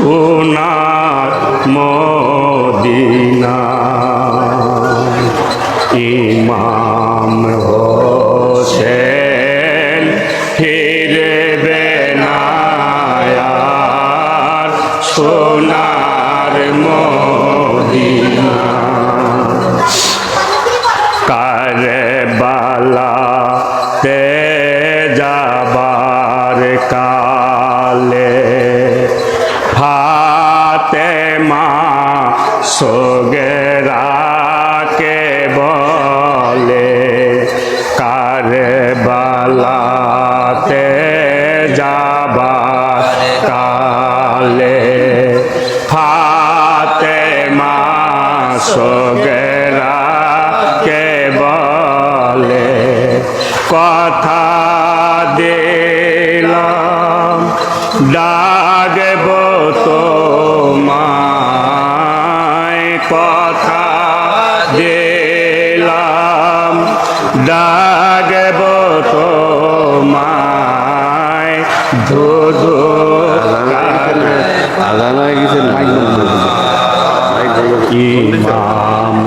সোনার মদিনা ইমাম হোসেন ফিরবে না আর সোনার মদিনা কারবালাতে যাবার কালে ফাতেমা সোগরাকে বলে কারবালাতে যাবার কালে ফাতেমা সোগরাকে বলে কথা দিলাম ডাকব তোমায় কথা দিলাম ডাকব তোমায় ধুধু ইমাম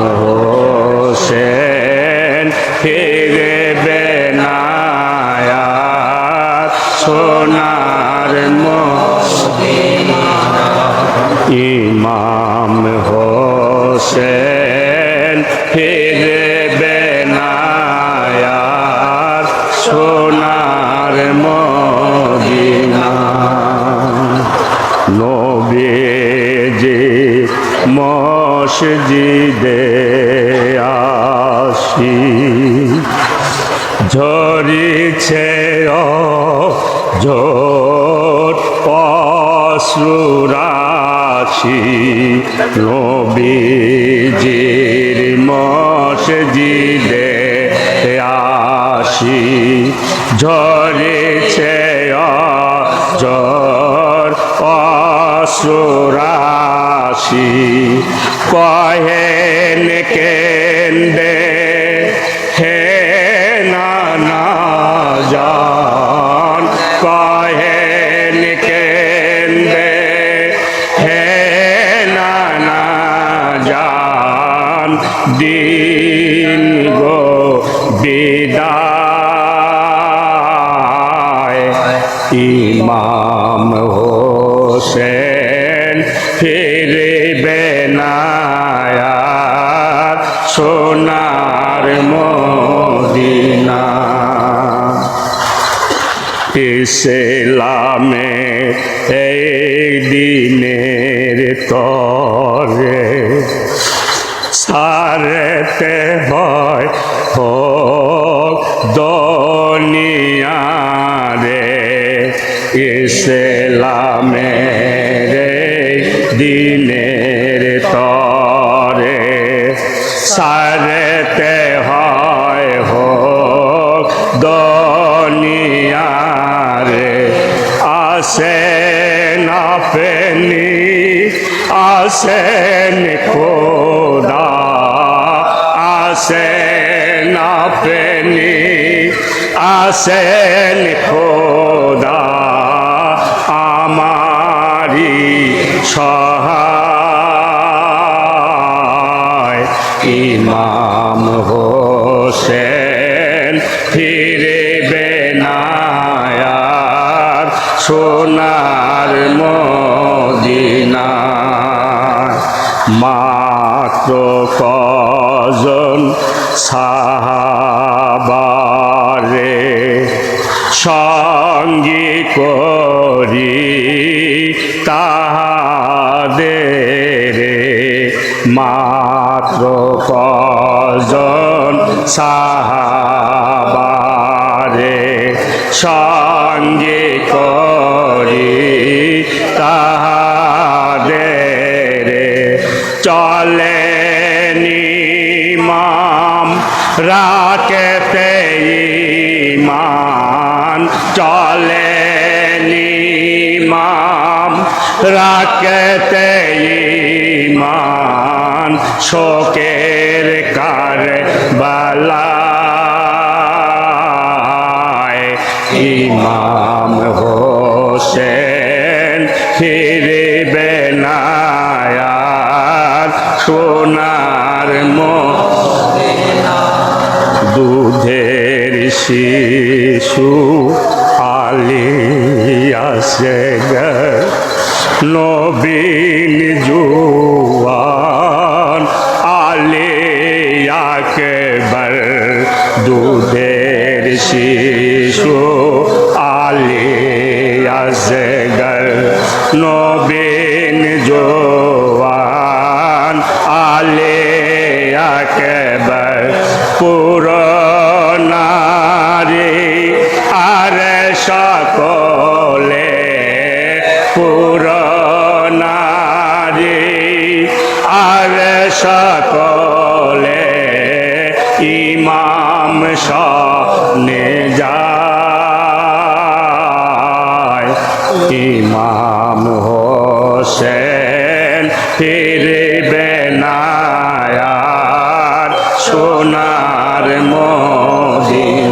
হোসেন ফিরবে না আর সোনার মদিনা ইমাম হোসেন ফিরবে না আর সোনার মদিনা নবীজি মসজিদে আসি ঝরিছে ঝোট অশ্রুরাশি নবীজির মসজিদে আসি ঝরিছে ঝড় অশ্রুরাশি কহেন কেন্দে হে নানা জান কহেন কেন্দে হে নানা জান দিন গো বিদায় ইমাম হোসেন ফিরবে না আর সোনার মদিনা ইসলামে এই দিনের তরে সারতে হয় হোক দুনিয়ারে ইসলামের দিনের তরে সারতে হয় হোক দুনিয়ারে আসেন আপনি আসেন খোদা আসেন আপনি আসেন খোদা আমারি সহায় ইমাম হোসেন ফিরবে না আর সোনার মদিনা মাত্র কজন সাহাবারে সঙ্গী করি তাহাদের মাত্র কজন সাহাবারে সঙ্গী করি তাহাদের চলেন ইমাম রাখতে ইমান চলেন ইমাম রাখতে ইমান শোকের কারবালায় ইমাম হোসেন ফিরবে শিশু আলিয়াসে নবীন জুয়ান আলিয়া কেবর দুধের শিশু আলিয়াসে নবীন জোয়ান আলিয়া কেবর পুরনারী আর সকলে পুরনারী আর সকলে ইমাম সামনে যায় ইমাম হোসেন ফিরবে না আর সোনার মদিনায়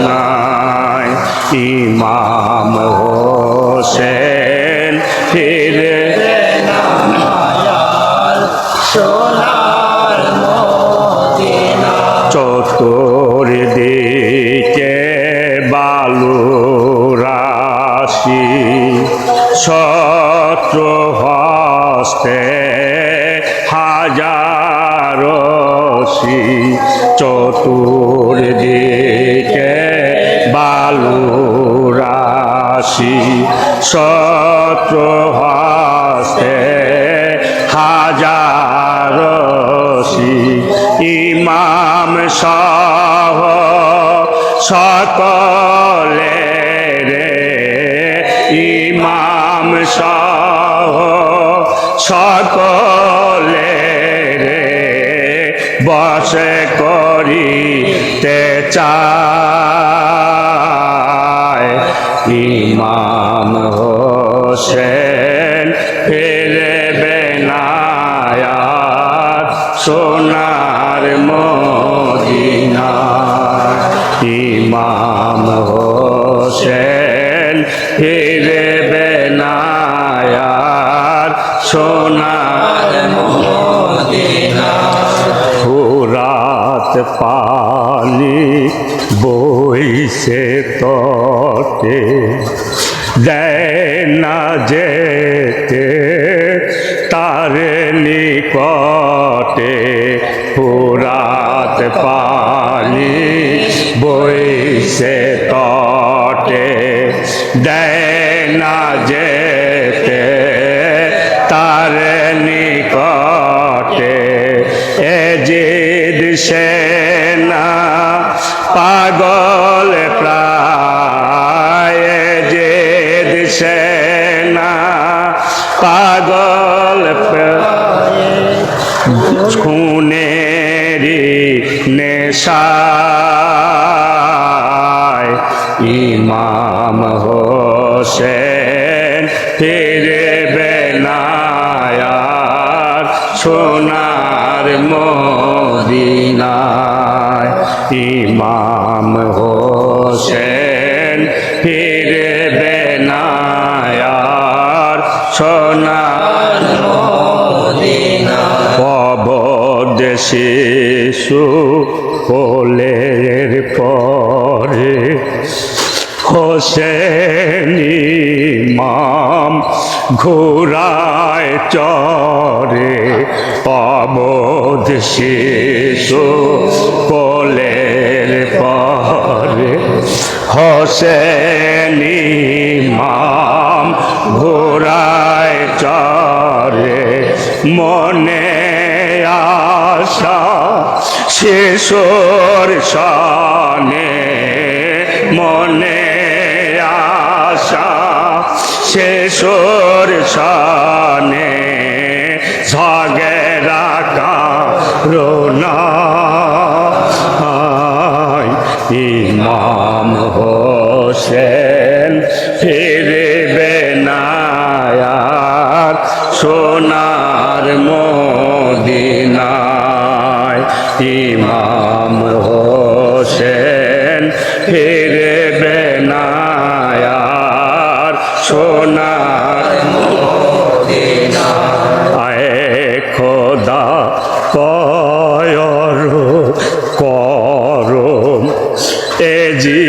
ইমাম হোসেন ফিরবে না আর সোনার মদিনা চতুর্দিকে বালু রাশি শত্রু হস্তে হাজারশি চতুর্দিকে বালু রাশি শত্রু হস্তে হাজারশি ইমাম সহ সকলে রে ইমাম সহ সকলে রে বসে করিতে চায় ইমাম হোসেন ফিরবে না আর সোনার মদিনা ইমাম হোসেন ফিরবে না আর সোনার মদিনা ফুরাত পানি বইছে তটে দেয় না যেতে তার নিকটে ফুরাত পানি বইছে তটে দেয় না যেতে তার নিকটে এজিদ সেনা পাগল প্রায় এজিদ সেনা পাগল প্রায় খুনেরি নেশায় ইমাম হোসেন ফিরবে না আর সোনার মদিনায় ইমাম হোসেন ফিরবে না আর সোনার মদিনায় অবধ শিশু কোলের পরে হোসেন ইমাম ঘোড়ায় চড়ে অবধ শিশু কোলের পরে হোসেন ইমাম ঘোড়ায় চড়ে মনে আশা শিশুর সনে মনে আশা শিশুর সনে ঝগড়া কারণা ইমাম হোসেন ফিরবে না আর সোনার মদিনায় ইমাম হোসেন ফিরবে না আর সোনার মদিনায় খোদা কয়র করম এজি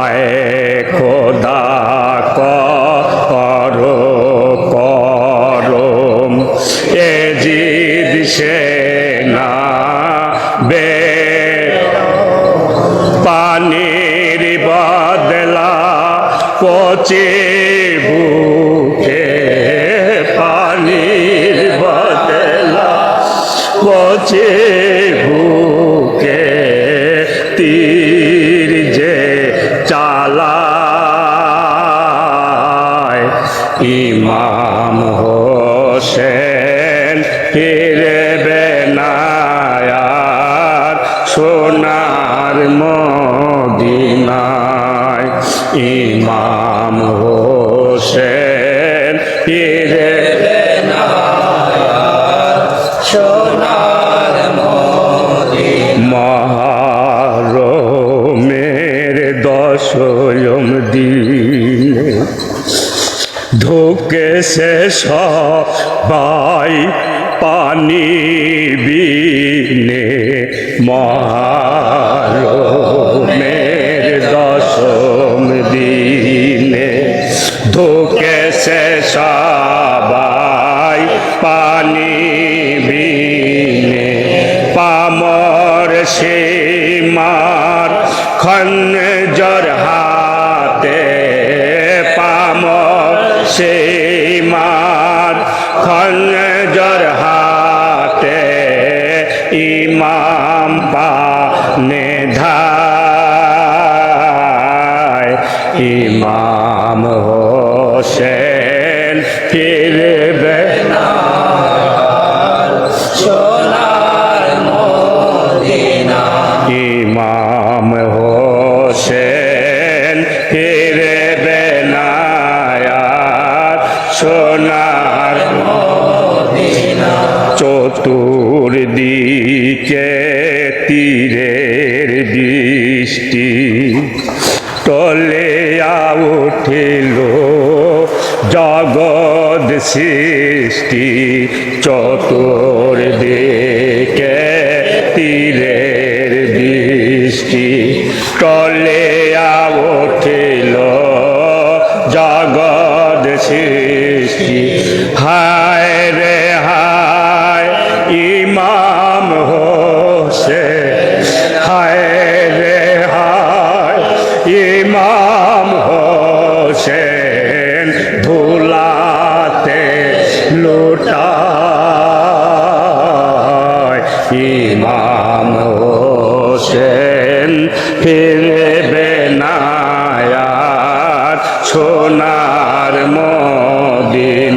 হায় খোদা করো করম এ জিদ সেনা বে পানির বদলা পচে বুকে পানির বদলা পচে বুকে তীর যে চালায় ইমাম হোসেন ফিরবে না আর সোনার মদিনায় ইমাম হোসেন ফিরবে না আর সোনার মদিনায় মহরমের দশম দিনে ধুকে সে সবাই পানি বিনে মহরমের দশম দিনে ধুকে সে সবাই পানি বিনে পামর সীমার খঞ্জর হাতে পামর সীমার খঞ্জর হাতে ইমাম পানে ধায় ইমাম হোসেন ফিরবে না সোনার মদিনা ইমাম হোসেন ফিরবে না আর সোনার মদিনা চতুর্দিকে তীরের বৃষ্টি টলে উঠিল জগৎ সৃষ্টি চতুর্দিকে তীরের বৃষ্টি টলে উঠিল জগৎ সৃষ্টি হায় রে হায় ইমাম হোসেন হায় রে হায় ইমাম হোসেন ধুলাতে লুটায় ইমাম হোসেন ফিরবে না আর সোনার মদিনায়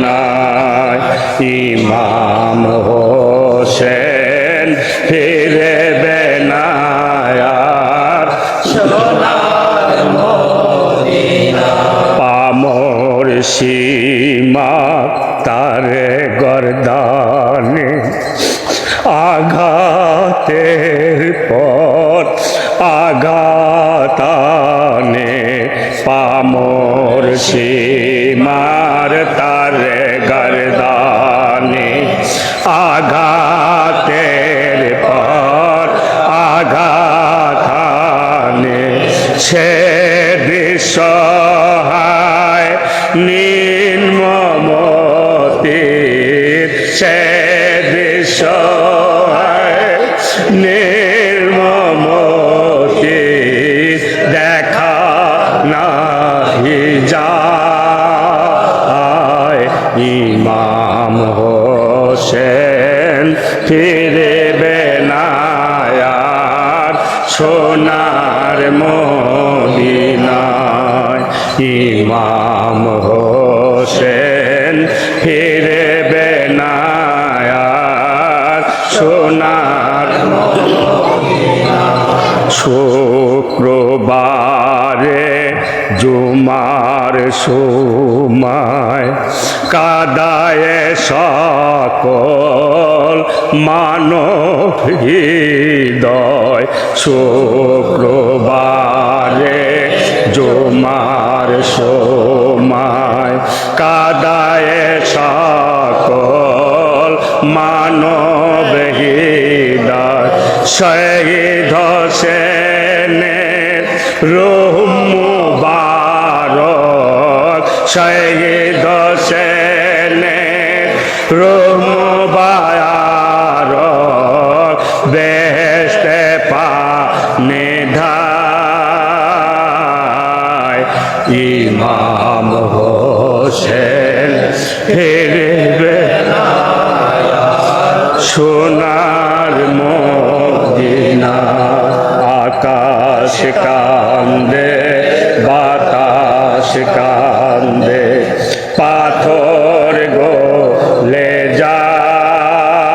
ইমাম হোসেন ফিরবে না আর সোনার মদিনায় পামর সীমা তার গর্দানে আঘাতের পর আঘাতানে পামর সীমার তার গর্দানে আঘাতের পর আঘাতানে সে দৃশ্যহায় নির্মমতির সে দৃশ্যহায় নির্মমতির দেখা নাহি যায় ইমাম হোসেন ফিরবে না আর সোনার মদিনায় ইমাম হোসেন ফিরবে না আর সোনার মদিনায় শুক্রবারে জুমার সময় কাদায় সকল মানব হৃদয় শুক্রবারে জুমার সময় কাদায় সকল মানব হৃদয় শহীদ হোসেনের রহমত শহীদ হোসেনে রুমবায়ার বেহেশতে নিধায় ইমাম হোসেন ফিরবে সোনার মদিনা আকাশ কান্দে বাতাস কান্দে পাথর গলে যায়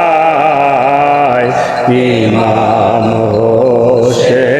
ইমাম হোসেন